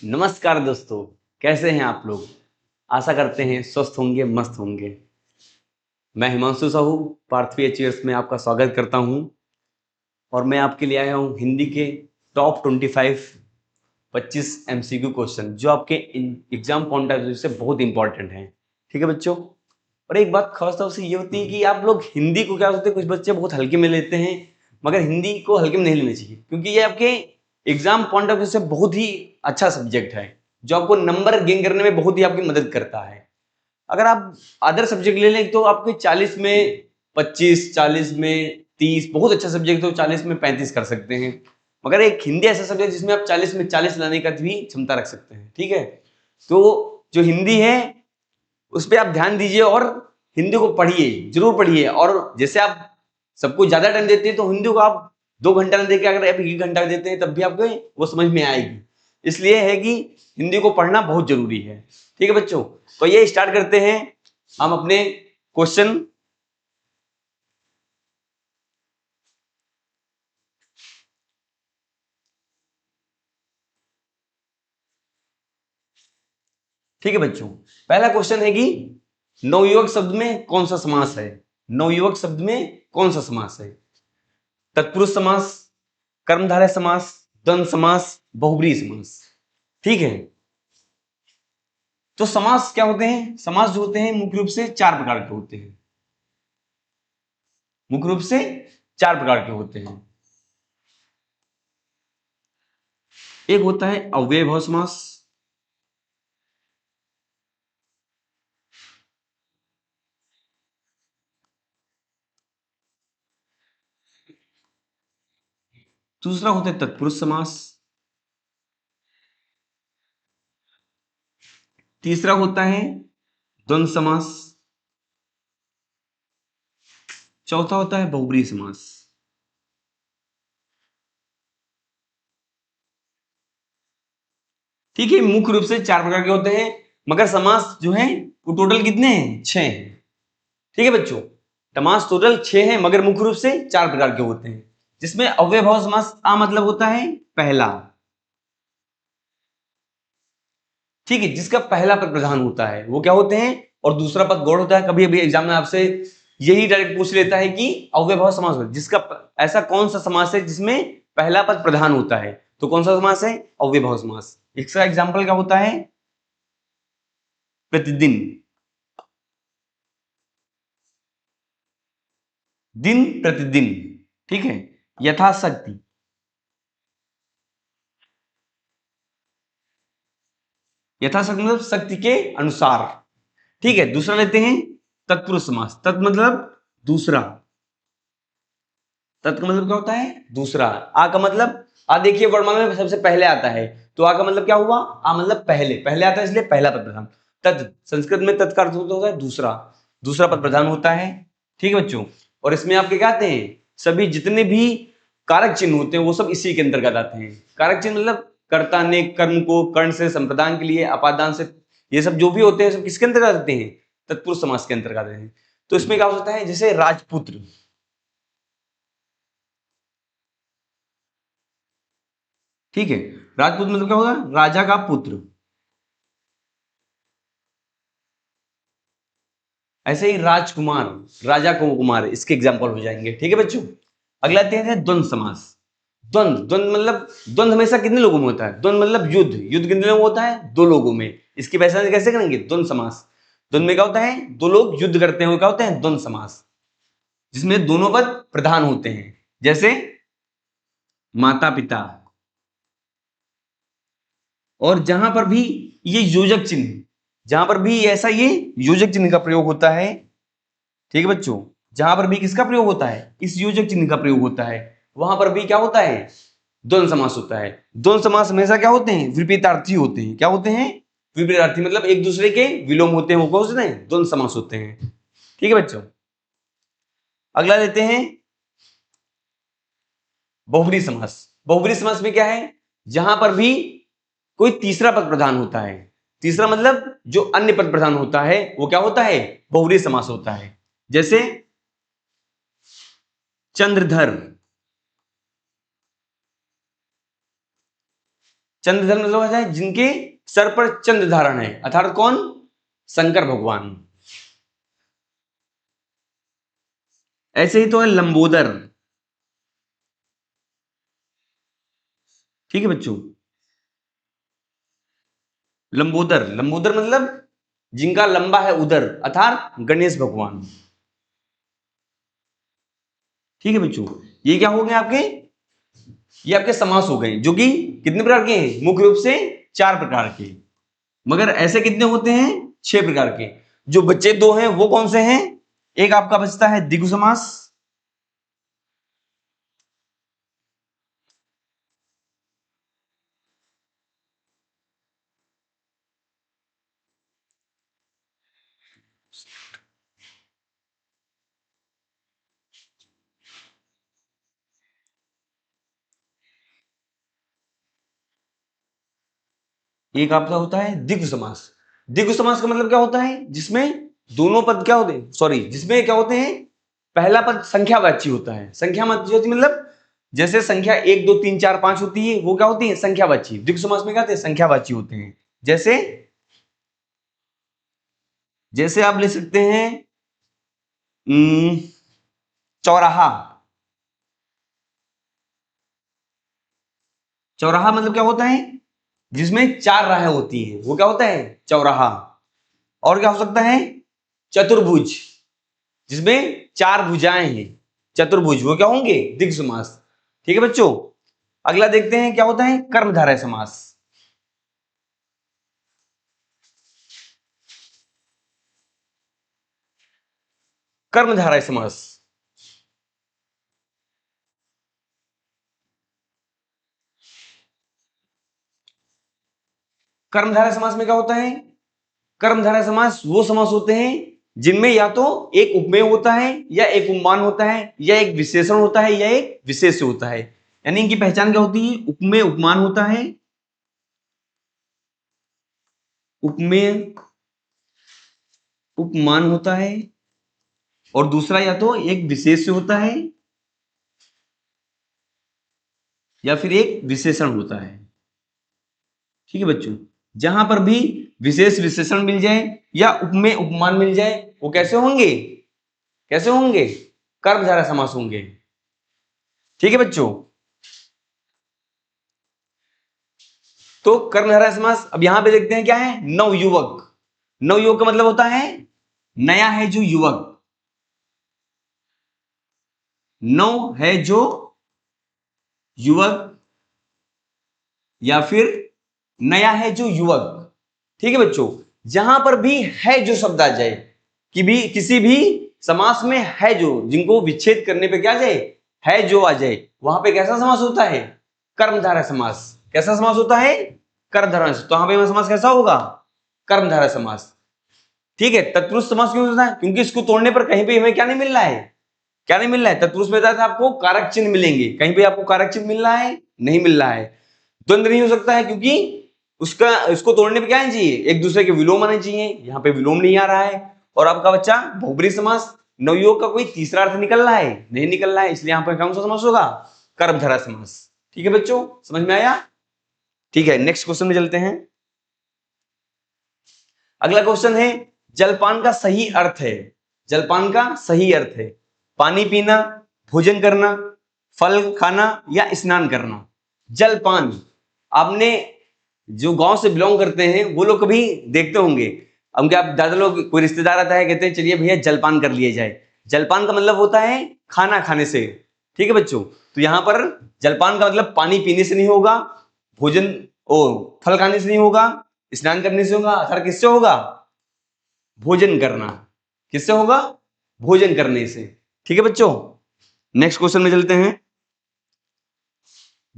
नमस्कार दोस्तों, कैसे हैं आप लोग। आशा करते हैं स्वस्थ होंगे, मस्त होंगे। मैं हिमांशु साहू पार्थवी अचीवर्स में आपका स्वागत करता हूं और मैं आपके लिए आया हूं हिंदी के टॉप 25 एमसीक्यू क्वेश्चन जो आपके एग्जाम पॉइंट ऑफ व्यू से बहुत इंपॉर्टेंट हैं। ठीक है बच्चों। और एक बात खास तौर से ये होती है कि आप लोग हिंदी को क्या होते हैं, कुछ बच्चे बहुत हल्के में लेते हैं, मगर हिंदी को हल्के में नहीं लेना चाहिए क्योंकि ये आपके एग्जाम पॉइंट ऑफ व्यू से बहुत ही अच्छा सब्जेक्ट है जो आपको नंबर गेन करने में बहुत ही आपकी मदद करता है। अगर आप अदर सब्जेक्ट ले लें तो आपके 40 में 25, 40 में 30 बहुत अच्छा सब्जेक्ट हो, 40 में 35 कर सकते हैं। मगर एक हिंदी ऐसा सब्जेक्ट जिसमें आप 40 में 40 लाने का भी क्षमता रख सकते हैं। ठीक है, तो जो हिंदी है उस पर आप ध्यान दीजिए और हिंदी को पढ़िए, जरूर पढ़िए। और जैसे आप सबको ज्यादा टाइम देते हैं तो हिंदी को आप 2 घंटा ना देके अगर आप 1 घंटा देते हैं तब भी आपको वो समझ में आएगी। इसलिए है कि हिंदी को पढ़ना बहुत जरूरी है। ठीक है बच्चों, तो ये स्टार्ट करते हैं हम अपने क्वेश्चन। ठीक है बच्चों, पहला क्वेश्चन है कि नवयुवक शब्द में कौन सा समास है। नवयुवक शब्द में कौन सा समास है। तत्पुरुष समास, कर्मधारय समास, द्वंद्व समास, बहुब्रीहि समास। ठीक है, तो समास क्या होते हैं। समास जो होते हैं मुख्य रूप से 4 प्रकार के होते हैं। मुख्य रूप से 4 प्रकार के होते हैं। एक होता है अव्ययभाव समास, दूसरा होता है तत्पुरुष समास, तीसरा होता है द्वंद्व समास, चौथा होता है बहुब्रीहि समास। ठीक है, मुख्य रूप से 4 प्रकार के होते हैं, मगर समास जो है वो टोटल कितने हैं, 6 हैं। ठीक है बच्चों, समास टोटल 6 हैं मगर मुख्य रूप से 4 प्रकार के होते हैं, जिसमें अव्ययभाव समास आ मतलब होता है पहला। ठीक है, जिसका पहला पद प्रधान होता है वो क्या होते हैं, और दूसरा पद गौड़ होता है। कभी अभी एग्जाम में आपसे यही डायरेक्ट पूछ लेता है कि अव्ययभाव समास होता है जिसका ऐसा कौन सा समास है जिसमें पहला पद प्रधान होता है, तो कौन सा समास है, अव्ययभाव समास। इसका एग्जाम्पल क्या होता है, प्रतिदिन, दिन प्रतिदिन। ठीक है, यथाशक्ति, यथाशक्ति मतलब शक्ति के अनुसार। ठीक है, दूसरा लेते हैं तत्पुरुष समास। तत् मतलब दूसरा, तत् का मतलब क्या होता है, दूसरा। आ का मतलब, आ देखिए वर्णमाला में सबसे पहले आता है, तो आ का मतलब क्या हुआ, आ मतलब पहले, पहले आता है इसलिए पहला पद प्रधान। तत् संस्कृत में तत् का अर्थ होता है दूसरा, दूसरा पद प्रधान होता है। ठीक है बच्चों, और इसमें आपके क्या आते हैं, सभी जितने भी कारक चिन्ह होते हैं वो सब इसी के अंतर्गत आते हैं। कारक चिन्ह मतलब कर्ता ने कर्म को कर्ण से संप्रदान के लिए, अपादान से, ये सब जो भी होते हैं सब किसके अंतर्गत आते हैं, तत्पुरुष समास के अंतर्गत आते हैं। तो इसमें क्या होता है, जैसे राजपुत्र। ठीक है, राजपूत मतलब क्या होगा, राजा का पुत्र। ऐसे ही राजकुमार, राजा को कुमार, इसके एग्जाम्पल हो जाएंगे। ठीक है बच्चों, अगला आते हैं द्वंद्व समास। द्वंद्व, द्वंद्व मतलब, द्वंद्व हमेशा कितने लोगों में होता है, द्वंद्व मतलब युद्ध, युद्ध कितने लोगों में होता है, 2 लोगों में। इसकी पहचान कैसे करेंगे, द्वंद्व समास। द्वंद्व में क्या होता है, 2 लोग युद्ध करते हैं, वो क्या होता है, द्वंद्व समास, जिसमें दोनों पद प्रधान होते हैं। जैसे माता पिता, और जहां पर भी ये योजक चिन्ह, जहां पर भी ऐसा ये योजक चिन्ह का प्रयोग होता है। ठीक है बच्चों, जहां पर भी किसका प्रयोग होता है, इस योजक चिन्ह का प्रयोग होता है, वहां पर भी क्या होता है, द्वंद्व समास होता है। द्वंद्व समास हमेशा क्या होते हैं, विपरीतार्थी होते हैं। क्या होते हैं, विपरीतार्थी मतलब एक दूसरे के विलोम होते हैं, वो कौन होते हैं, द्वंद्व समास होते हैं। ठीक है बच्चों, अगला लेते हैं बहुब्रीहि समास। बहुब्रीहि समास में क्या है, जहां पर भी कोई तीसरा पद प्रधान होता है। तीसरा मतलब जो अन्य पद प्रधान होता है वो क्या होता है, बहुब्रीहि समास होता है। जैसे चंद्रधर, चंद्रधर मतलब होता है जिनके सर पर चंद्र धारण है, अर्थात कौन? शंकर भगवान। ऐसे ही तो है लंबोदर। ठीक है बच्चों, लंबोदर, लंबोदर मतलब जिनका लंबा है उदर, अर्थात गणेश भगवान। ठीक है बच्चों, ये क्या हो गए आपके? ये आपके समास हो गए, जो कि कितने प्रकार के हैं? मुख्य रूप से 4 प्रकार के, मगर ऐसे कितने होते हैं? 6 प्रकार के। जो बच्चे 2 हैं वो कौन से हैं? एक आपका बचता है द्विगु समास, एक आपका होता है द्विगु समास। द्विगु समास का मतलब क्या होता है? जिसमें दोनों पद क्या होते हैं, सॉरी, जिसमें क्या होते हैं? पहला पद संख्यावाची होता है। संख्यावाची होती मतलब जैसे संख्या 1 2 3 4 5 होती है, वो क्या होती है? संख्यावाची। द्विगु समास में क्या होते हैं? संख्यावाची होते हैं। जैसे जैसे आप ले सकते हैं चौराहा। चौराहा मतलब क्या होता है? जिसमें 4 राहें होती हैं, वो क्या होता है? चौराहा। और क्या हो सकता है? चतुर्भुज, जिसमें 4 भुजाएं हैं, चतुर्भुज, वो क्या होंगे? द्विगु समास। ठीक है बच्चों, अगला देखते हैं क्या होता है? कर्मधारय समास। कर्मधारय समास, कर्मधारय समास में क्या होता है? कर्मधारय समास वो समास होते हैं जिनमें या तो एक उपमेय होता है, या एक उपमान होता है, या एक विशेषण होता है, या एक विशेष होता है। यानी इनकी पहचान क्या होती है? उपमेय उपमान होता है, उपमेय उपमान होता है, और दूसरा या तो एक विशेष होता है या फिर एक विशेषण होता है। ठीक है बच्चों, जहां पर भी विशेष विशेषण मिल जाए या उपमेय उपमान मिल जाए, वो कैसे होंगे? कैसे होंगे? कर्मधारय समास होंगे। ठीक है बच्चों, तो कर्मधारय समास अब यहां पे देखते हैं क्या है? नवयुवक। नवयुवक का मतलब होता है नया है जो युवक, नव है जो युवक, या फिर नया है जो युवक। ठीक है बच्चों, जहां पर भी है जो शब्द आ जाए, कि भी किसी भी समास में है जो, जिनको विच्छेद करने पे क्या जाए? है जो आ जाए, वहां पे कैसा समास होता है? कर्मधारय समास। कैसा समास होता है? कर्मधारय। तो वहां पे समास कैसा होगा? कर्मधारय समास। ठीक है, तत्पुरुष समास क्यों होता है? क्योंकि इसको तोड़ने पर कहीं पे हमें क्या नहीं मिल रहा है? क्या नहीं मिल रहा है? तत्पुरुष में आपको कारक चिन्ह मिलेंगे, कहीं पे आपको कारक चिन्ह मिल रहा है? नहीं मिल रहा है। द्वंद्व नहीं हो सकता है, क्योंकि उसका इसको तोड़ने पे क्या है चाहिए? एक दूसरे के विलोम आने चाहिए, यहाँ पे विलोम नहीं आ रहा है। और आपका बच्चा बहुब्रीहि समास, नवयुवक का कोई तीसरा अर्थ निकल रहा है? नहीं निकल रहा है, इसलिए यहाँ पर कौन सा समास होगा? कर्मधारय समास। ठीक है बच्चों, समझ में आया? ठीक है, नेक्स्ट क्वेश्चन में चलते हैं। अगला क्वेश्चन है, जलपान का सही अर्थ है। जलपान का सही अर्थ है पानी पीना, भोजन करना, फल खाना, या स्नान करना। जलपान, आपने जो गांव से बिलोंग करते हैं वो लोग कभी देखते होंगे, उनके आप दादा लोग, कोई रिश्तेदार आता है, कहते हैं चलिए भैया जलपान कर लिया जाए। जलपान का मतलब होता है खाना खाने से। ठीक है बच्चों, तो यहां पर जलपान का मतलब पानी पीने से नहीं होगा, भोजन ओ फल खाने से नहीं होगा, स्नान करने से होगा, अर्थात किससे होगा? भोजन करना। किससे होगा? भोजन करने से। ठीक है बच्चों, नेक्स्ट क्वेश्चन में चलते हैं।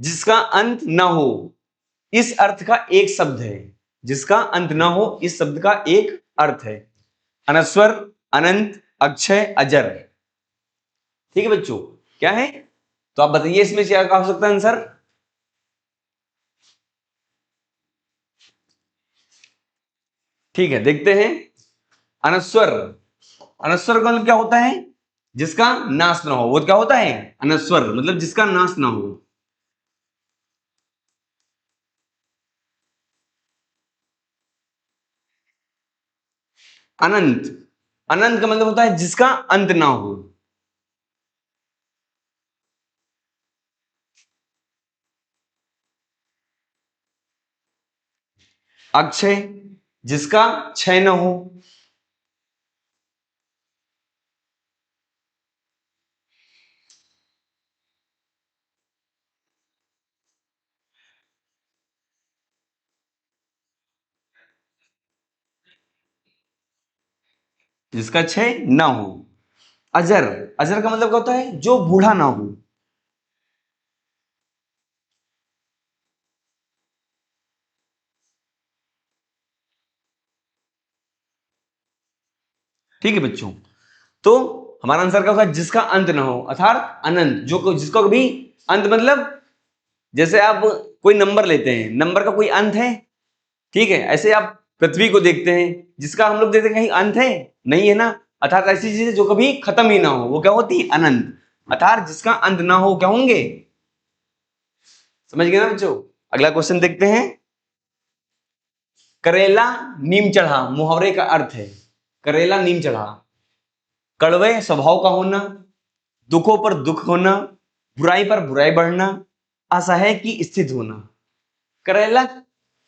जिसका अंत ना हो, इस अर्थ का एक शब्द है। जिसका अंत ना हो, इस शब्द का एक अर्थ है। अनस्वर, अनंत, अक्षय, अजर। ठीक है बच्चों, क्या है? तो आप बताइए इसमें क्या हो सकता है आंसर? ठीक है, देखते हैं। अनस्वर, अनस्वर का मतलब क्या होता है? जिसका नाश ना हो, वो क्या होता है? अनस्वर मतलब जिसका नाश ना हो। अनंत, अनंत का मतलब होता है जिसका अंत ना हो। अक्षय, जिसका क्षय न हो। जिसका क्षय ना हो। अजर, अजर का मतलब क्या होता है जो बूढ़ा ना हो। ठीक है बच्चों, तो हमारा आंसर क्या होगा, जिसका अंत ना हो, अर्थात अनंत, जो जिसका कभी अंत, मतलब जैसे आप कोई नंबर लेते हैं, नंबर का कोई अंत है, ठीक है, ऐसे आप पृथ्वी को देखते हैं, जिसका हम लोग देखते हैं कहीं अंत है, नहीं है ना, अर्थात ऐसी चीजें जो कभी खत्म ही ना हो वो क्या होती है, अनंत, अर्थात जिसका अंत ना हो क्या होंगे, समझ गए ना बच्चों। अगला क्वेश्चन देखते हैं। करेला नीम चढ़ा मुहावरे का अर्थ है, करेला नीम चढ़ा, कड़वे स्वभाव का होना, दुखों पर दुख होना, बुराई पर बुराई बढ़ना, असहाय की स्थिति होना। करेला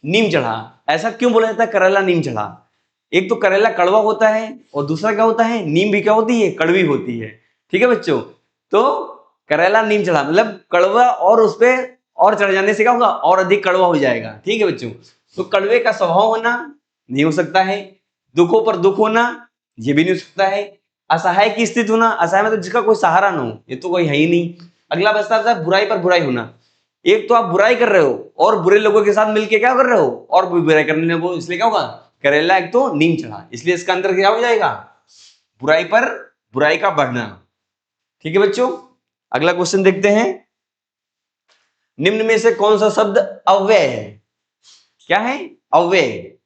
नीम चढ़ा, ऐसा क्यों बोला जाता है करेला नीम चढ़ा? एक तो करेला कड़वा होता है और दूसरा क्या होता है, नीम भी क्या होती है, कड़वी होती है। ठीक है बच्चों, तो करेला नीम चढ़ा मतलब कड़वा और उस पे और चढ़ जाने से क्या होगा, और अधिक कड़वा हो जाएगा। ठीक है बच्चों, तो कड़वे का स्वभाव होना नहीं हो सकता है, दुखों पर दुख होना ये भी नहीं हो सकता है, असहाय की स्थिति होना, असहाय मतलब जिसका कोई सहारा ना हो, ये तो कोई है ही नहीं। अगला बचता था बुराई पर बुराई होना, एक तो आप बुराई कर रहे हो और बुरे लोगों के साथ मिलके क्या कर रहे हो, और भी बुराई करने लगो, इसलिए क्या होगा, करेला एक तो नीम चढ़ा, इसलिए इसका अंदर क्या हो जाएगा, बुराई पर बुराई का बढ़ना। ठीक है बच्चों, अगला क्वेश्चन देखते हैं। निम्न में से कौन सा शब्द अव्यय है? क्या है, अव्यय।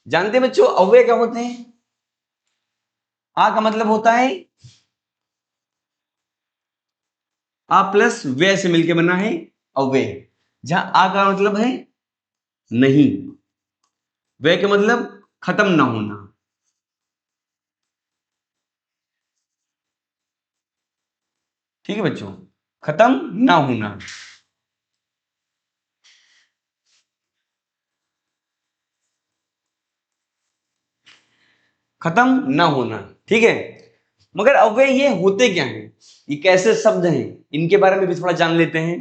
जानते हैं बच्चों अव्यय क्या होते हैं? आ का मतलब होता है, आ प्लस व्यय से मिलके बना है अव्यय, जहां आ का मतलब है नहीं, व्यय का मतलब खत्म ना होना। ठीक है बच्चों, खत्म ना होना। खत्म ना होना, ठीक है। मगर अव्यय ये होते क्या हैं, ये कैसे शब्द हैं, इनके बारे में भी थोड़ा जान लेते हैं।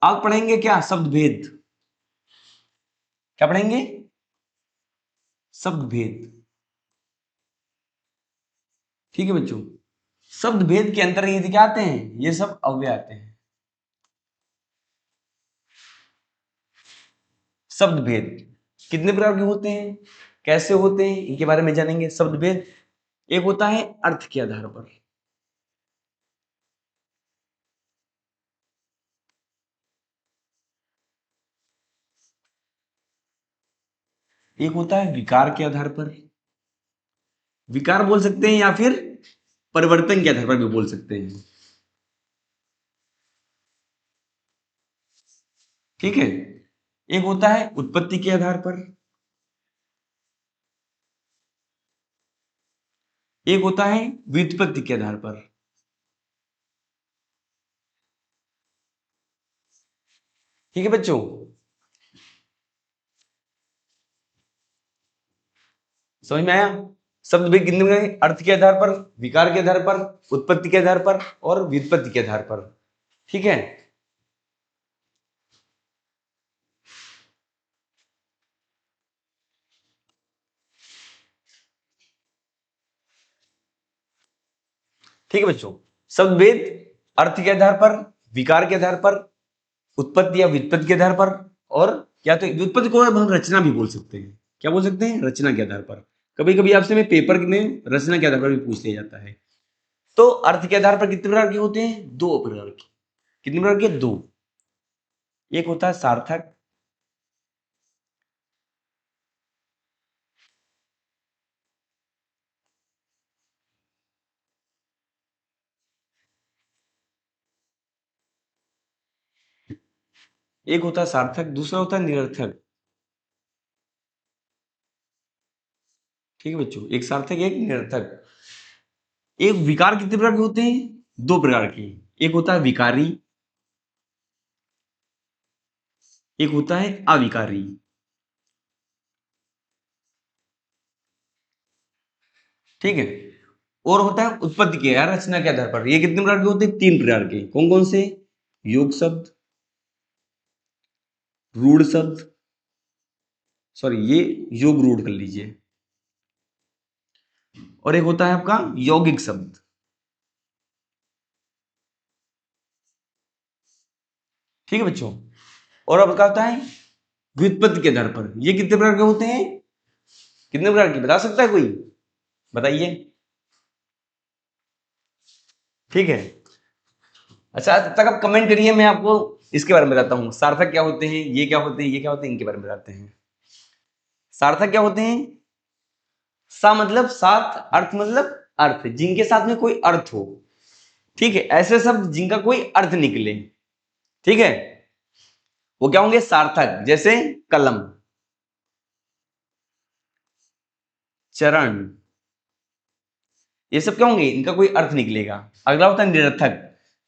आप पढ़ेंगे क्या, शब्द भेद, क्या पढ़ेंगे, शब्द भेद। ठीक है बच्चों, शब्द भेद के अंतर्गत क्या आते हैं, ये सब अव्यय आते हैं। शब्द भेद कितने प्रकार के होते हैं, कैसे होते हैं, इनके बारे में जानेंगे। शब्द भेद एक होता है अर्थ के आधार पर, एक होता है विकार के आधार पर, विकार बोल सकते हैं, या फिर परिवर्तन के आधार पर भी बोल सकते हैं। ठीक है, एक होता है उत्पत्ति के आधार पर, एक होता है व्युत्पत्ति के आधार पर। ठीक है बच्चों, समझ में आया। शब्द भी कितने बने, अर्थ के आधार पर, विकार के आधार पर, उत्पत्ति के आधार पर और व्युत्पत्ति के आधार पर। ठीक है, ठीक है बच्चों, शब्द भेद अर्थ के आधार पर, विकार के आधार पर, उत्पत्ति या व्युत्पत्ति के आधार पर, और या तो व्युत्पत्ति को अब हम रचना भी बोल सकते हैं। क्या बोल सकते हैं, रचना के आधार पर। कभी कभी आपसे में पेपर में रचना के आधार पर भी पूछ लिया जाता है। तो अर्थ के आधार पर कितने प्रकार के होते हैं, दो प्रकार के। कितने प्रकार के, दो। एक होता है सार्थक, एक होता है सार्थक, दूसरा होता है निरर्थक। ठीक है बच्चों, एक सार्थक एक निरर्थक। एक विकार कितने प्रकार के होते हैं? दो प्रकार के। एक होता है विकारी, एक होता है अविकारी। ठीक है, और होता है उत्पत्ति के या रचना के आधार पर। ये कितने प्रकार के होते हैं? तीन प्रकार के। कौन कौन से? योग शब्द, रूढ़ शब्द, सॉरी ये योग रूढ़ कर लीजिए, और एक होता है आपका यौगिक शब्द। ठीक है बच्चों, और अब क्या होता है? व्युत्पत्ति के आधार पर। ये कितने प्रकार के होते हैं? कितने प्रकार के बता सकता है कोई? बताइए। ठीक है, अच्छा तब तक आप कमेंट करिए, मैं आपको इसके बारे में बताता हूँ। सार्थक क्या होते हैं, ये क्या होते हैं, ये क्या होते हैं, इनके बारे में बताते हैं। सार्थक क्या होते हैं? सा मतलब साथ, अर्थ मतलब अर्थ, जिनके साथ में कोई अर्थ हो। ठीक है, ऐसे शब्द जिनका कोई अर्थ निकले। ठीक है, वो क्या होंगे? सार्थक। जैसे कलम, चरण, ये सब क्या होंगे? इनका कोई अर्थ निकलेगा। अगला होता है निरर्थक,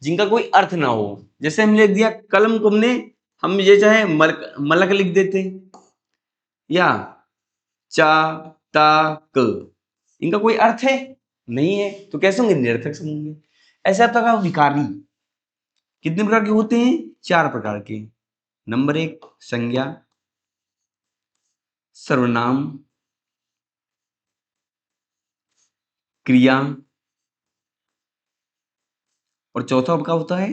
जिनका कोई अर्थ ना हो। जैसे हमने लिख दिया कलम को, हम ये चाहे मलक लिख देते, या चा ता क, इनका कोई अर्थ है? नहीं है, तो कैसे होंगे? निरर्थक सब होंगे। ऐसे आपका कहा विकारी कितने प्रकार के होते हैं? चार प्रकार के। नंबर एक संज्ञा, सर्वनाम, क्रिया, और चौथा आपका होता है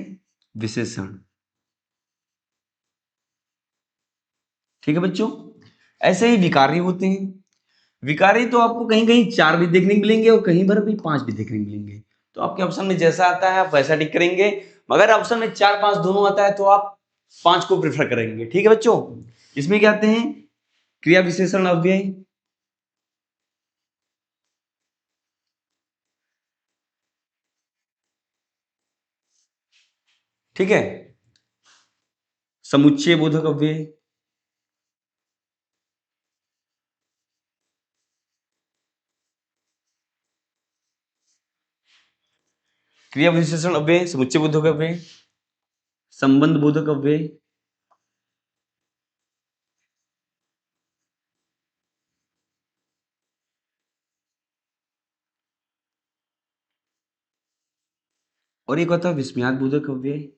विशेषण। ठीक है बच्चों, ऐसे ही विकारी होते हैं। विकारी तो आपको कहीं कहीं चार भी देखने को मिलेंगे और कहीं पर भी पांच भी देखने को मिलेंगे। तो आपके ऑप्शन में जैसा आता है आप वैसा टिक करेंगे। मगर ऑप्शन में चार पांच दोनों आता है तो आप पांच को प्रेफर करेंगे। ठीक है बच्चों, इसमें क्या आते हैं? क्रिया विशेषण अव्यय, ठीक है, समुच्चय बोधक अव्यय, क्रिया विशेषण अव्यय, समुच्चय बोधक अव्यय, संबंध बोधक अव्यय, और एक होता है विस्मयाद बोधक अव्यय।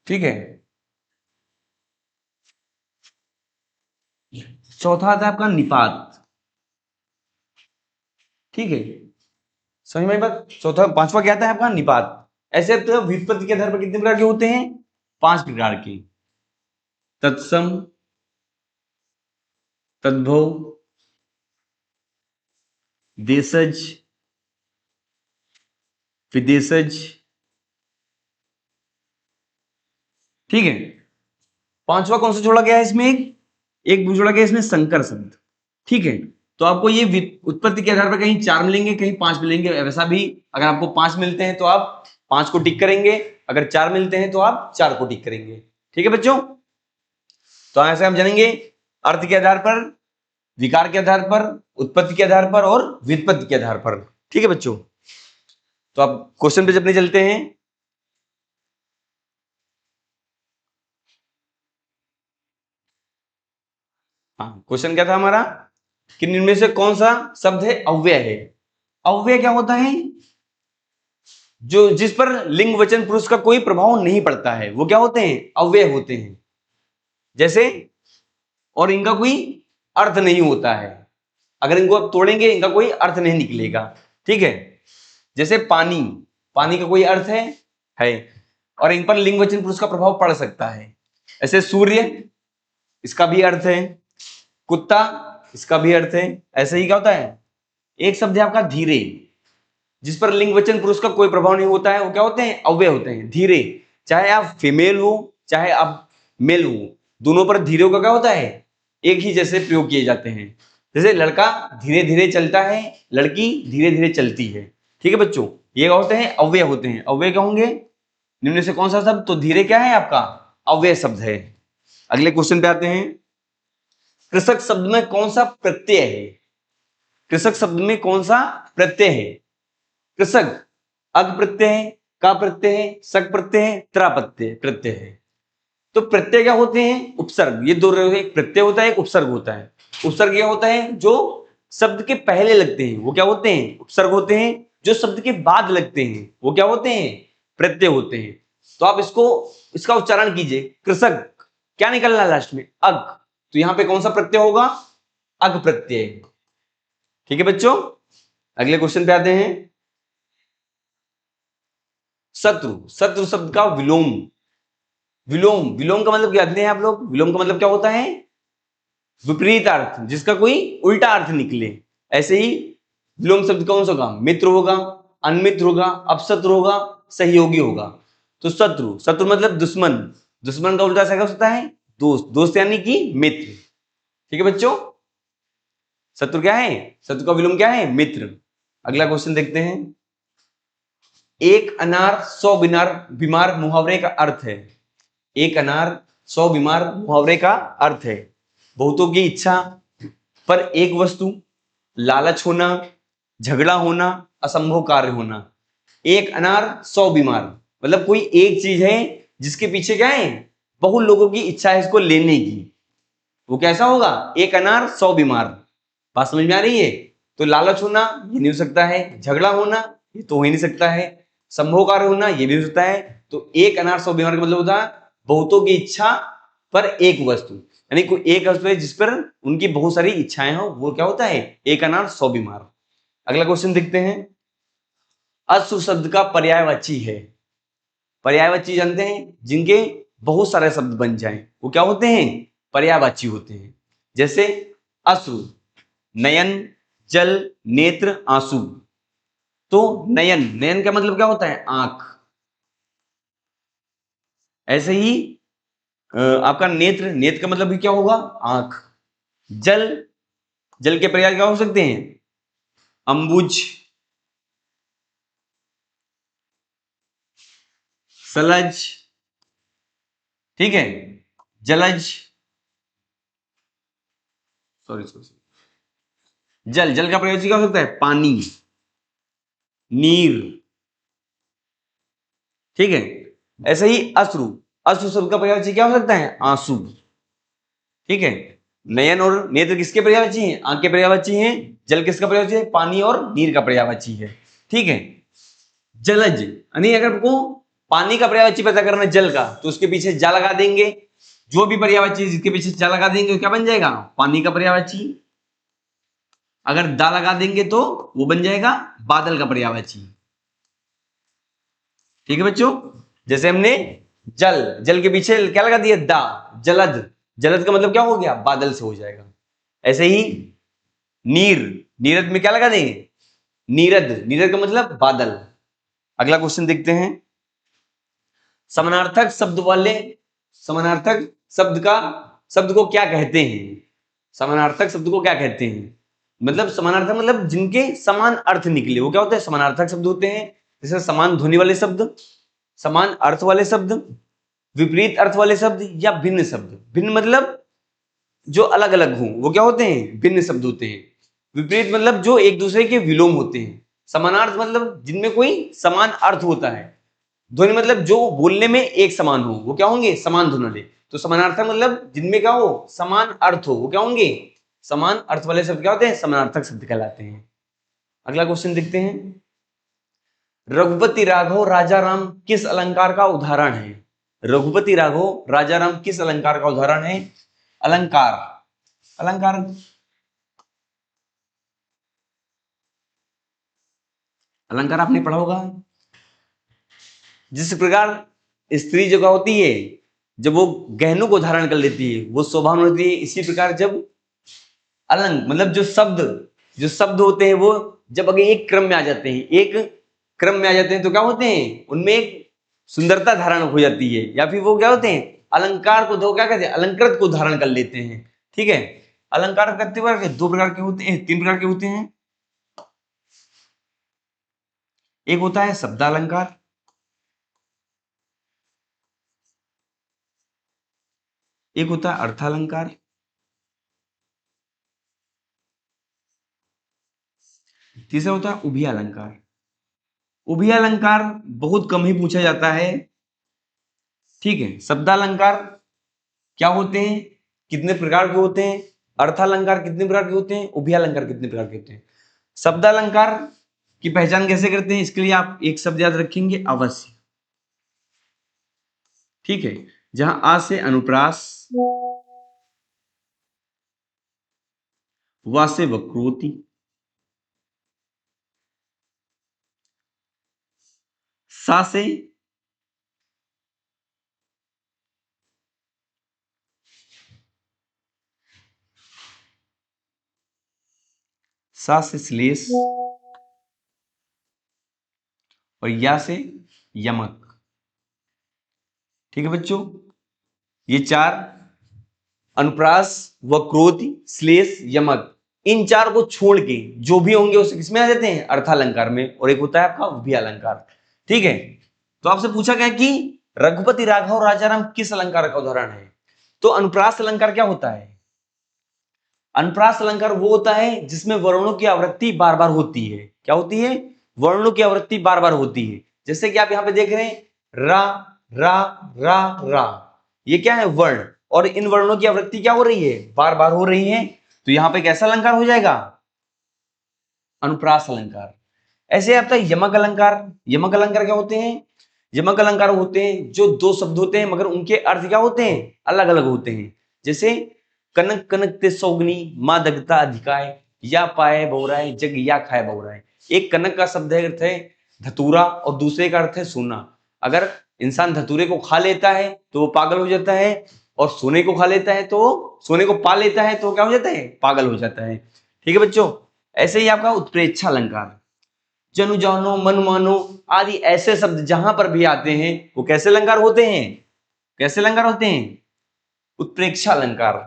ठीक है, चौथा आता है आपका निपात। ठीक है, समझ में बात? चौथा, पांचवा क्या आता है आपका? निपात। ऐसे तो व्युत्पत्ति के आधार पर कितने प्रकार के होते हैं? पांच प्रकार के। तत्सम, तद्भव, देशज, विदेशज। ठीक है, पांचवा कौन सा जोड़ा गया है इसमें? एक जोड़ा गया इसमें संकर शब्द। ठीक है, तो आपको ये उत्पत्ति के आधार पर कहीं चार मिलेंगे, कहीं पांच मिलेंगे। वैसा भी अगर आपको पांच मिलते हैं तो आप पांच को टिक करेंगे, अगर चार मिलते हैं तो आप चार को टिक करेंगे। ठीक है बच्चों, तो ऐसे हम जानेंगे अर्थ के आधार पर, विकार के आधार पर, उत्पत्ति के आधार पर और व्युत्पत्ति के आधार पर। ठीक है बच्चों, तो आप क्वेश्चन पे अपने चलते हैं। हाँ, क्वेश्चन क्या था हमारा कि इनमें से कौन सा शब्द है अव्यय है? अव्यय क्या होता है? जो जिस पर लिंग वचन पुरुष का कोई प्रभाव नहीं पड़ता है, वो क्या होते हैं? अव्यय होते हैं। जैसे, और इनका कोई अर्थ नहीं होता है। अगर इनको आप तोड़ेंगे इनका कोई अर्थ नहीं निकलेगा। ठीक है, जैसे पानी, पानी का कोई अर्थ है, और इन पर लिंग वचन पुरुष का प्रभाव पड़ सकता है। ऐसे सूर्य, इसका भी अर्थ है। कुत्ता, इसका भी अर्थ है। ऐसे ही क्या होता है? एक शब्द है आपका धीरे, जिस पर लिंग वचन पुरुष का कोई प्रभाव नहीं होता है, वो क्या होते हैं? अव्यय होते हैं। धीरे, चाहे आप फीमेल हो चाहे आप मेल हो, दोनों पर धीरे का क्या होता है? एक ही जैसे प्रयोग किए जाते हैं। जैसे लड़का धीरे धीरे चलता है, लड़की धीरे धीरे चलती है। ठीक है बच्चों, ये क्या होते हैं? अव्यय होते हैं। अव्यय क्या होंगे? निम्न से कौन सा शब्द? तो धीरे क्या है आपका? अव्यय शब्द है। अगले क्वेश्चन पे आते हैं। कृषक शब्द में कौन सा प्रत्यय है? कृषक शब्द में कौन सा प्रत्यय है? कृषक अग प्रत्यय है, का प्रत्यय है, सक प्रत्यय है, त्रा प्रत्यय है। तो प्रत्यय क्या होते हैं? उपसर्ग। ये दो रहे, एक प्रत्यय होता है, एक उपसर्ग होता है। उपसर्ग क्या होता है? जो शब्द के पहले लगते हैं वो क्या होते हैं? उपसर्ग होते हैं। जो शब्द के बाद लगते हैं वो क्या होते हैं? प्रत्यय होते हैं। तो आप इसका उच्चारण कीजिए। कृषक, क्या निकलना लास्ट में? अग। तो यहां पे कौन सा प्रत्यय होगा? अग प्रत्यय। ठीक है बच्चों, अगले क्वेश्चन पे आते हैं। शत्रु। शत्रु शब्द का विलोम। विलोम, विलोम का मतलब क्या जानते हैं आप लोग? विलोम का मतलब क्या होता है? विपरीत अर्थ, जिसका कोई उल्टा अर्थ निकले। ऐसे ही विलोम शब्द कौन सा होगा? मित्र होगा, अनमित्र होगा, अपशत्रु होगा, सहयोगी होगा। तो शत्रु, शत्रु मतलब दुश्मन। दुश्मन का उल्टा क्या होता है? दोस्त। दोस्त यानी कि मित्र। ठीक है बच्चों, शत्रु क्या है? शत्रु का विलोम क्या है? मित्र। अगला क्वेश्चन देखते हैं। एक अनार 100 बीमार मुहावरे का अर्थ है। एक अनार 100 बीमार मुहावरे का अर्थ है। बहुतों की इच्छा पर एक वस्तु, लालच होना, झगड़ा होना, असंभव कार्य होना। एक अनार 100 बीमार मतलब कोई एक चीज है जिसके पीछे क्या है? बहुत लोगों की इच्छा है इसको लेने की। वो कैसा होगा? एक अनार 100 बीमार। बात समझ में आ रही है? तो लालच होना ये नहीं हो सकता है, झगड़ा होना ये तो हो ही नहीं सकता है, संभव कार्य होना ये भी हो सकता है। तो एक अनार 100 बीमार का मतलब होता है बहुतों की इच्छा पर एक वस्तु, यानी कोई एक वस्तु है जिस पर उनकी बहुत सारी इच्छाएं हो, वो क्या होता है? एक अनार 100 बीमार। अगला क्वेश्चन देखते हैं। अश्रु शब्द का पर्यायवाची है। पर्यायवाची जानते हैं? जिनके बहुत सारे शब्द बन जाएं वो क्या होते हैं? पर्यायवाची होते हैं। जैसे अश्रु, नयन, जल, नेत्र, आंसू। तो नयन, नयन का मतलब क्या होता है? आंख। ऐसे ही आपका नेत्र, नेत्र का मतलब भी क्या होगा? आंख। जल, जल के पर्याय क्या हो सकते हैं? अंबुज, सलज, ठीक है, जलज, सॉरी, जल, जल का प्रयोग क्या हो सकता है? पानी, नीर। ठीक है, ऐसे ही अश्रु, अश्रु शब्द का पर्यायवाची क्या हो सकता है? आंसू। ठीक है, नयन और नेत्र किसके पर्यायवाची हैं? आंख के पर्यायवाची हैं। जल किसका पर्यायवाची है? पानी और नीर का पर्यायवाची है। ठीक है, जलज यानी अगर आपको पानी का पर्यायवाची पता करना है जल का, तो उसके पीछे जा लगा देंगे। जो भी पर्यायवाची जिसके पीछे जा लगा देंगे वो क्या बन जाएगा? पानी का पर्यायवाची। अगर दा लगा देंगे तो वो बन जाएगा बादल का पर्यायवाची। ठीक है बच्चों, जैसे हमने जल, जल के पीछे क्या लगा दिया? दा। जलद, जलद का मतलब क्या हो गया? बादल से हो जाएगा। ऐसे ही नीर, नीरद में क्या लगा देंगे? नीरद, नीरद का मतलब बादल। अगला क्वेश्चन देखते हैं। समानार्थक शब्द वाले, समानार्थक शब्द को क्या कहते हैं? समानार्थक शब्द को क्या कहते हैं? मतलब समानार्थक मतलब जिनके समान अर्थ निकले वो क्या होते हैं? समानार्थक शब्द होते हैं। जैसे समान ध्वनि वाले शब्द, समान अर्थ वाले शब्द, विपरीत अर्थ वाले शब्द या भिन्न शब्द। भिन्न मतलब जो अलग अलग हों वो क्या होते हैं? भिन्न शब्द होते हैं। विपरीत मतलब जो एक दूसरे के विलोम होते हैं। समानार्थ मतलब जिनमें कोई समान अर्थ होता है। ध्वनि मतलब जो बोलने में एक समान हो वो क्या होंगे? समान ध्वनि वाले। तो समानार्थक मतलब जिनमें क्या हो? समान अर्थ हो वो क्या होंगे? समान अर्थ वाले शब्द क्या होते हैं? समानार्थक शब्द कहलाते हैं। अगला क्वेश्चन देखते हैं। रघुपति राघव राजा राम किस अलंकार का उदाहरण है? रघुपति राघव राजा राम किस अलंकार का उदाहरण है? अलंकार, अलंकार अलंकार आपने पढ़ा होगा। जिस प्रकार स्त्री जो होती है जब वो गहनों को धारण कर लेती है वो शोभा होती है, इसी प्रकार जब अलंग मतलब जो शब्द होते हैं वो जब अगर एक क्रम में आ जाते हैं, एक क्रम में आ जाते हैं तो क्या होते हैं? उनमें एक सुंदरता धारण हो जाती है, या फिर वो क्या होते हैं? अलंकार को, क्या कहते हैं? अलंकृत को धारण कर लेते हैं। ठीक है, अलंकार कितने प्रकार के? दो प्रकार के होते हैं, तीन प्रकार के होते हैं। एक होता है शब्दालंकार, एक होता है अर्थालंकार, तीसरा होता है उभयालंकार। उभयालंकार बहुत कम ही पूछा जाता है, ठीक है। शब्दालंकार क्या होते हैं, कितने प्रकार के होते हैं, अर्थालंकार कितने प्रकार के होते हैं, उभयालंकार कितने प्रकार के होते हैं। शब्दालंकार की पहचान कैसे करते हैं, इसके लिए आप एक शब्द याद रखेंगे, अवश्य, ठीक है। जहां आ से अनुप्रास, वा से वक्रोति, सा से श्लेष और या से यमक, ठीक है बच्चों। ये चार, अनुप्रास, वक्रोति, श्लेष, यमक, इन चार को छोड़ के जो भी होंगे उसे किसमें आ जाते हैं, अर्थालंकार में, और एक होता है आपका उभयालंकार, ठीक है। तो आपसे पूछा गया कि रघुपति राघव राजाराम किस अलंकार का उदाहरण है, तो अनुप्रास अलंकार क्या होता है, अनुप्रास अलंकार वो होता है जिसमें वर्णों की आवृत्ति बार बार होती है। क्या होती है, वर्णों की आवृत्ति बार बार होती है। जैसे कि आप यहां पे देख रहे हैं, रा रा रा रा, ये क्या है, वर्ण, और इन वर्णों की आवृत्ति क्या हो रही है, बार बार हो रही है। तो यहां पे कैसा अलंकार हो जाएगा, अनुप्रास अलंकार। ऐसे आता है यमक अलंकार। यमक अलंकार क्या होते हैं, यमक अलंकार होते हैं जो दो शब्द होते हैं मगर उनके अर्थ क्या होते हैं, अलग अलग होते हैं। जैसे कनक कनक ते सौगनी, मां दगता अधिकाय, या पाए बहुराय जग या खाए बहुराय। एक कनक का शब्द अर्थ है धतूरा और दूसरे का अर्थ है सोना। अगर इंसान धतूरे को खा लेता है तो वो पागल हो जाता है, और सोने को खा लेता है तो, सोने को पा लेता है तो क्या हो जाता है, पागल हो जाता है, ठीक है बच्चों। ऐसे ही आपका उत्प्रेक्षा अलंकार, जनु जानो मन मानो आदि ऐसे शब्द जहां पर भी आते हैं वो कैसे अलंकार होते हैं, कैसे अलंकार होते हैं, उत्प्रेक्षा अलंकार।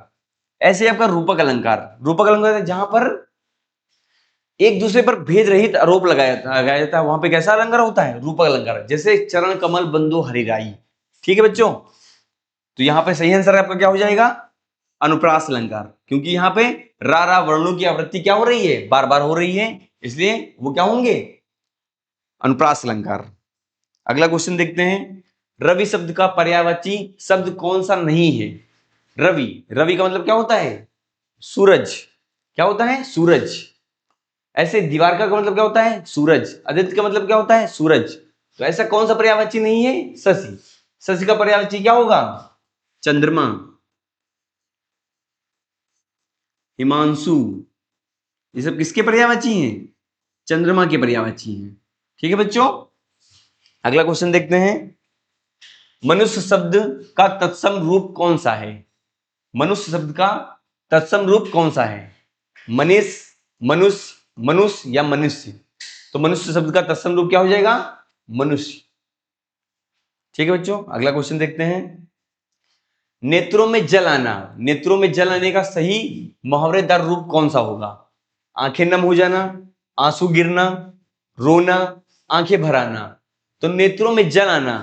ऐसे आपका रूपक अलंकार, रूपक अलंकार जहां पर एक दूसरे पर भेद रहित आरोप लगाया जाता है, वहां पे कैसा अलंकार होता है, रूपक अलंकार। जैसे चरण कमल बंदो हरिराई, ठीक है बच्चों। तो यहां पे सही आंसर आपका क्या हो जाएगा, अनुप्रास अलंकार, क्योंकि यहाँ पे रा रा वर्णों की आवृत्ति क्या हो रही है, बार बार हो रही है, इसलिए वो क्या होंगे, अनुप्रास अलंकार। अगला क्वेश्चन देखते हैं, रवि शब्द का पर्यायवाची शब्द कौन सा नहीं है। रवि, रवि का मतलब क्या होता है, सूरज, क्या होता है, सूरज। ऐसे दीवार का मतलब क्या होता है, सूरज। आदित्य का मतलब क्या होता है, सूरज। तो ऐसा कौन सा पर्यायवाची नहीं है, शशि। शशि का पर्यायवाची क्या होगा, चंद्रमा, हिमांशु, ये सब किसके पर्यायवाची हैं, चंद्रमा के पर्यायवाची हैं, ठीक है बच्चों। अगला क्वेश्चन देखते हैं, मनुष्य शब्द का तत्सम रूप कौन सा है। मनुष्य शब्द का तत्सम रूप कौन सा है, मनीष, मनुष्य, मनुष्य या मनुष्य। तो मनुष्य शब्द का तत्सम रूप क्या हो जाएगा, मनुष्य, ठीक है बच्चों। अगला क्वेश्चन देखते हैं, नेत्रों में जल आना, नेत्रों में जल आने का सही मुहावरेदार रूप कौन सा होगा। आंखें नम हो जाना, आंसू गिरना, रोना, आंखें भर आना। तो नेत्रों में जल आना,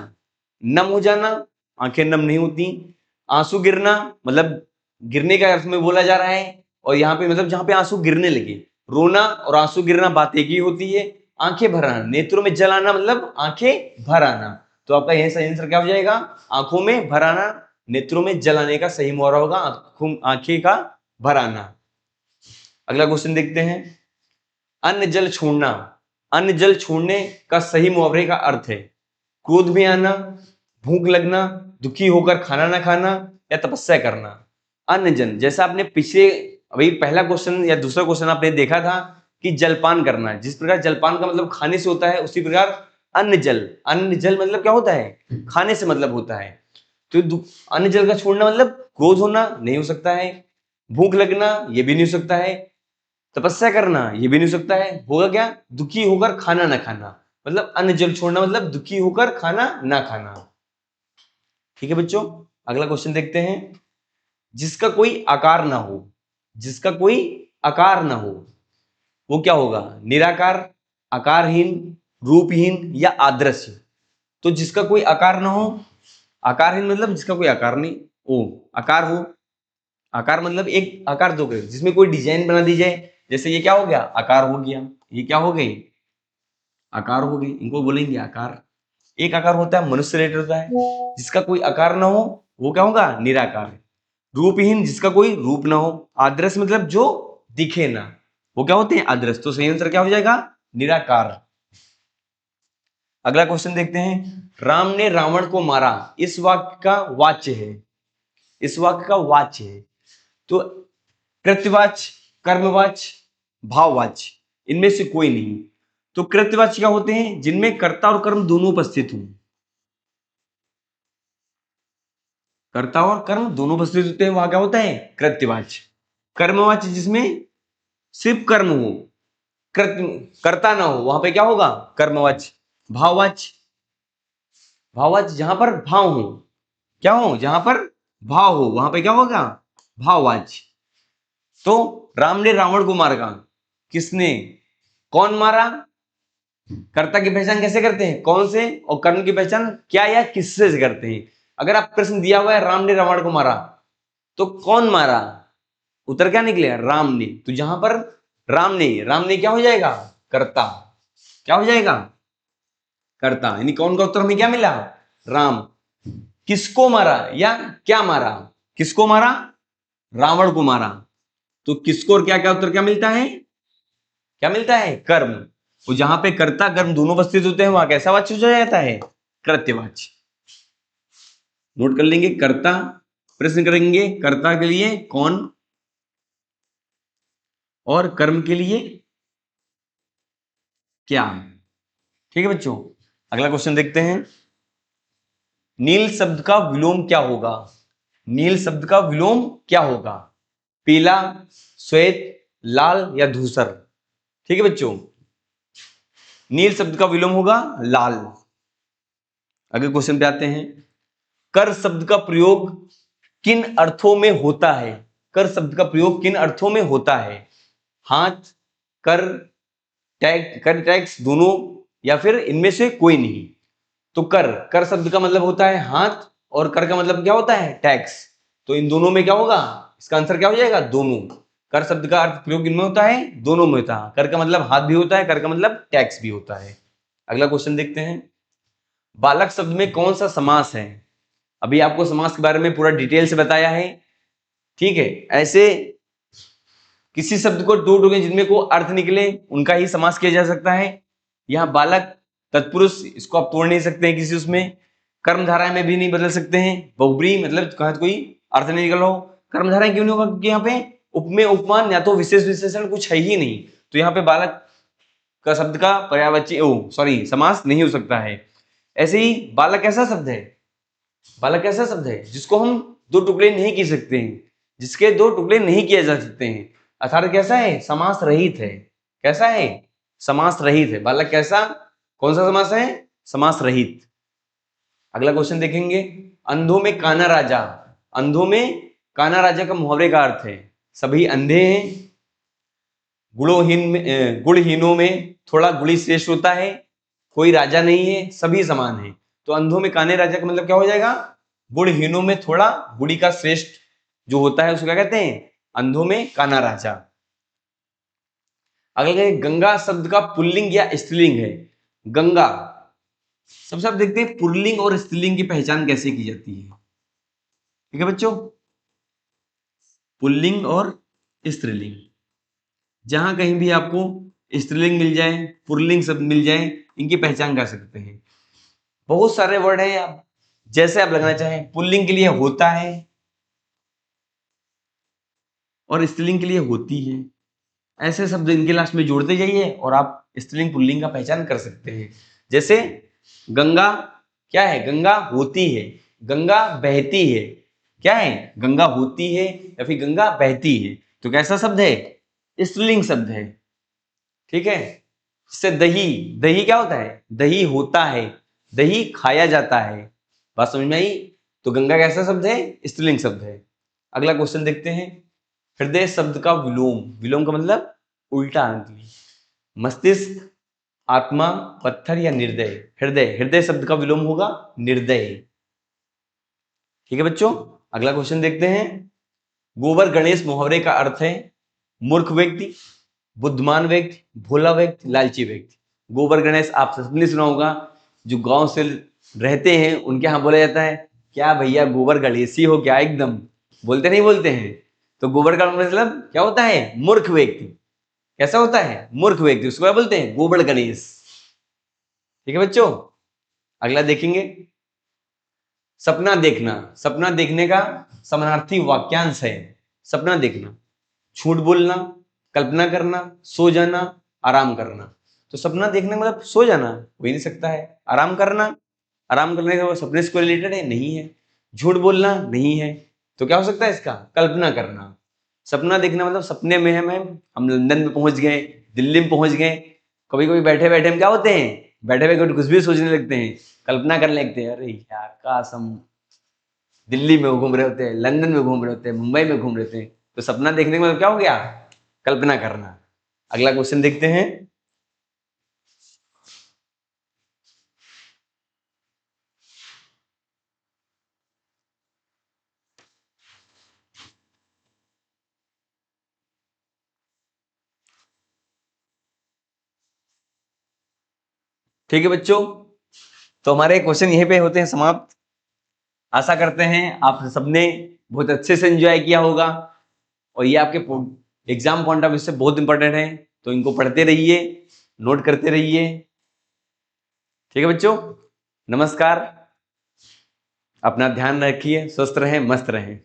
नम हो जाना, आंखें नम नहीं होती, आंसू गिरना मतलब गिरने का अर्थ में बोला जा रहा है, और यहाँ पे मतलब जहां पे आंसू गिरने लगे। रोना और आंसू गिरना बात एक ही होती है। आंखें भर आना, नेत्रों में जल आना मतलब आंखें भर आना। तो आपका यह सही आंसर क्या हो जाएगा, आंखों में भर आना, नेत्रों में जल आने का सही मुहावरा होगा आंखें का भर आना। अगला क्वेश्चन देखते हैं, अन्न जल छोड़ना, अन्न जल छोड़ने का सही मुहावरे का अर्थ है क्रोध में आना, भूख लगना, दुखी होकर खाना ना खाना, या तपस्या करना। अन्न जल, जैसा आपने पिछले अभी पहला क्वेश्चन या दूसरा क्वेश्चन आपने देखा था कि जलपान करना, जिस प्रकार जलपान का मतलब खाने से होता है, उसी प्रकार अन्न जल, अन्न जल मतलब क्या होता है, खाने से मतलब होता है। तो अन्न जल का छोड़ना मतलब क्रोध होना नहीं हो सकता है, भूख लगना ये भी नहीं हो सकता है, तपस्या करना ये भी नहीं हो सकता है, होगा क्या, दुखी होकर खाना ना खाना। मतलब अन्न जल छोड़ना मतलब दुखी होकर खाना ना खाना, ठीक है बच्चों। अगला क्वेश्चन देखते हैं, जिसका कोई आकार ना हो, जिसका कोई आकार ना हो वो क्या होगा? निराकार, आकारहीन, रूपहीन या आदृश्य। तो जिसका कोई आकार ना हो, आकारहीन मतलब जिसका कोई आकार नहीं हो, आकार हो, आकार मतलब एक आकार दो गए जिसमें कोई डिजाइन बना दी जाए, जैसे ये क्या हो गया? आकार हो गया। ये क्या हो गई? आकार हो गई, इनको बोलेंगे आकार। एक आकार होता है मनुष्य रिलेटेड होता है, जिसका कोई आकार ना हो वो क्या होगा? निराकार। रूपहीन जिसका कोई रूप ना हो, आदृश्य मतलब जो दिखे ना, वो क्या होते हैं? आदृश्य। तो सही आंसर क्या हो जाएगा? निराकार। अगला क्वेश्चन देखते हैं, राम ने रावण को मारा, इस वाक्य का वाच्य है, इस वाक्य का वाच्य है। तो कृत्यवाच्य, कर्मवाच्य, भाववाच्य, इनमें से कोई नहीं। तो कृत्यवाच्य क्या होते हैं? जिनमें कर्ता और कर्म दोनों उपस्थित हों, कर्ता और कर्म दोनों उपस्थित होते हैं, वहां क्या होता है? कृत्यवाच्य। कर्मवाच्य जिसमें सिर्फ कर्म हो, कृत्य कर्ता ना हो, वहां पे क्या होगा? कर्मवाच्य। भाववाच्य, भाववाच्य जहां पर भाव हो, क्या हो? जहां पर भाव हो वहां पे क्या होगा? भाववाच्य। तो राम ने रावण को मारा, किसने? कौन मारा? कर्ता की पहचान कैसे करते हैं? कौन से? और कर्म की पहचान क्या या किससे से करते हैं? अगर आप प्रश्न दिया हुआ है राम ने रावण को मारा, तो कौन मारा? उत्तर क्या निकलेगा? राम ने। तो जहां पर राम ने क्या हो जाएगा? कर्ता। क्या हो जाएगा? कर्ता। यानी कौन का उत्तर हमें क्या मिला? राम। किसको मारा या क्या मारा? किसको मारा? रावण को मारा। तो किसको और क्या क्या उत्तर क्या मिलता है? क्या मिलता है? कर्म। तो जहां पे कर्ता कर्म दोनों उपस्थित होते हैं वहां कैसा वाच्य हो जाता है? कृत्यवाच्य। नोट कर लेंगे कर्ता, प्रश्न करेंगे कर्ता के लिए कौन, और कर्म के लिए क्या। ठीक है बच्चों, अगला क्वेश्चन देखते हैं। नील शब्द का विलोम क्या होगा? नील शब्द का विलोम क्या होगा? पीला, श्वेत, लाल या धूसर? ठीक है बच्चों, नील शब्द का विलोम होगा लाल। अगले क्वेश्चन पे आते हैं। कर शब्द का प्रयोग किन अर्थों में होता है? कर शब्द का प्रयोग किन अर्थों में होता है? हाथ, कर, कर टैक्स दोनों, या फिर इनमें से कोई नहीं? तो कर, कर शब्द का मतलब होता है हाथ, और कर का मतलब क्या होता है? टैक्स। तो इन दोनों में क्या होगा? इसका आंसर क्या हो जाएगा? दोनों। कर शब्द का अर्थ प्रयोग इनमें होता है, दोनों में होता है। कर का मतलब हाथ भी होता है, कर का मतलब टैक्स भी होता है। अगला क्वेश्चन देखते हैं। बालक शब्द में कौन सा समास है? अभी आपको समास के बारे में पूरा डिटेल से बताया है। ठीक है, ऐसे किसी शब्द को दो टुकड़े जिनमें को अर्थ निकले उनका ही समास किया जा सकता है। यहाँ बालक तत्पुरुष, इसको आप तोड़ नहीं सकते हैं किसी उसमें। कर्मधारा में भी नहीं बदल सकते हैं। बहुब्री मतलब कहा कोई अर्थ नहीं निकल रहा हो। कर्मधारा क्यों नहीं होगा? क्योंकि यहाँ पे उपमेय उपमान या तो विशेष विशेषण कुछ है ही नहीं, तो यहाँ पे बालक का शब्द का पर्यायवाची समास नहीं हो सकता है। ऐसे ही बालक ऐसा शब्द है, बालक ऐसा शब्द है जिसको हम दो टुकड़े नहीं किए सकते हैं, जिसके दो टुकड़े नहीं किए जा सकते हैं, अर्थात कैसा है? समास रहित है। कैसा है? समास रहित है। बालक कैसा? कौन सा समास है? समास रहित। अगला क्वेश्चन देखेंगे। अंधों में काना राजा, अंधों में काना राजा का मुहावरे का अर्थ है सभी अंधे हैं, गुणहीन में गुणहीनों में थोड़ा गुणी श्रेष्ठ होता है, कोई राजा नहीं है, सभी समान है। तो अंधों में काने राजा का मतलब क्या हो जाएगा? गुणहीनों में थोड़ा गुणी का श्रेष्ठ जो होता है उसको क्या कहते हैं? अंधों में काना राजा। अगला गंगा शब्द का पुल्लिंग या स्त्रीलिंग है। गंगा, सबसे आप देखते हैं पुल्लिंग और स्त्रीलिंग की पहचान कैसे की जाती है। ठीक है बच्चों, पुल्लिंग और स्त्रीलिंग, जहां कहीं भी आपको स्त्रीलिंग मिल जाए, पुल्लिंग शब्द मिल जाए, इनकी पहचान कर सकते हैं। बहुत सारे वर्ड हैं, आप जैसे आप लगना चाहें। पुल्लिंग के लिए होता है और स्त्रीलिंग के लिए होती है। ऐसे शब्द इनके लास्ट में जोड़ते जाइए और आप स्त्रीलिंग पुल्लिंग का पहचान कर सकते हैं। जैसे गंगा क्या है? गंगा होती है, गंगा बहती है। क्या है? गंगा होती है या फिर गंगा बहती है। तो कैसा शब्द है? स्त्रीलिंग शब्द है। ठीक है, इससे दही, दही क्या होता है? दही होता है, दही खाया जाता है। बात समझ में आई? तो गंगा कैसा शब्द है? स्त्रीलिंग शब्द है। अगला क्वेश्चन देखते हैं। हृदय शब्द का विलोम, विलोम का मतलब उल्टा अर्थ। मस्तिष्क, आत्मा, पत्थर या निर्दय। हृदय, हृदय शब्द का विलोम होगा निर्दय। ठीक है बच्चों, अगला क्वेश्चन देखते हैं। गोबर गणेश मुहावरे का अर्थ है मूर्ख व्यक्ति, बुद्धिमान व्यक्ति, भोला व्यक्ति, लालची व्यक्ति। गोबर गणेश आप सबने सुना होगा, जो गांव से रहते हैं उनके यहाँ बोला जाता है, क्या भैया गोबर गणेश ही हो क्या, एकदम बोलते नहीं बोलते हैं। तो गोबर का मतलब क्या होता है, मूर्ख व्यक्ति। कैसा होता है, मूर्ख व्यक्ति, उसको क्या बोलते हैं, गोबर गणेश। ठीक है बच्चों, अगला देखेंगे। सपना देखना, सपना देखने का समानार्थी वाक्यांश है सपना देखना। झूठ बोलना, कल्पना करना, सो जाना, आराम करना। तो सपना देखना मतलब सो जाना हो ही नहीं सकता है। आराम करना, आराम करने का सपने से रिलेटेड है, नहीं है। झूठ बोलना नहीं है, तो क्या हो सकता है इसका, कल्पना करना। सपना देखना मतलब सपने में हम लंदन में पहुंच गए, दिल्ली में पहुंच गए। कभी कभी बैठे बैठे हम क्या होते हैं, बैठे बैठे कुछ भी सोचने लगते हैं, कल्पना करने लगते हैं, अरे यार काश हम दिल्ली में घूम रहे होते हैं, लंदन में घूम रहे होते हैं, मुंबई में घूम रहे थे। तो सपना देखने में क्या हो गया, कल्पना करना। अगला क्वेश्चन देखते हैं। ठीक है बच्चों, तो हमारे क्वेश्चन यहीं पे होते हैं समाप्त। आशा करते हैं आप सबने बहुत अच्छे से एंजॉय किया होगा, और ये आपके एग्जाम पॉइंट ऑफ व्यू से बहुत इंपॉर्टेंट है, तो इनको पढ़ते रहिए, नोट करते रहिए। ठीक है बच्चों, नमस्कार, अपना ध्यान रखिए, स्वस्थ रहें, मस्त रहें।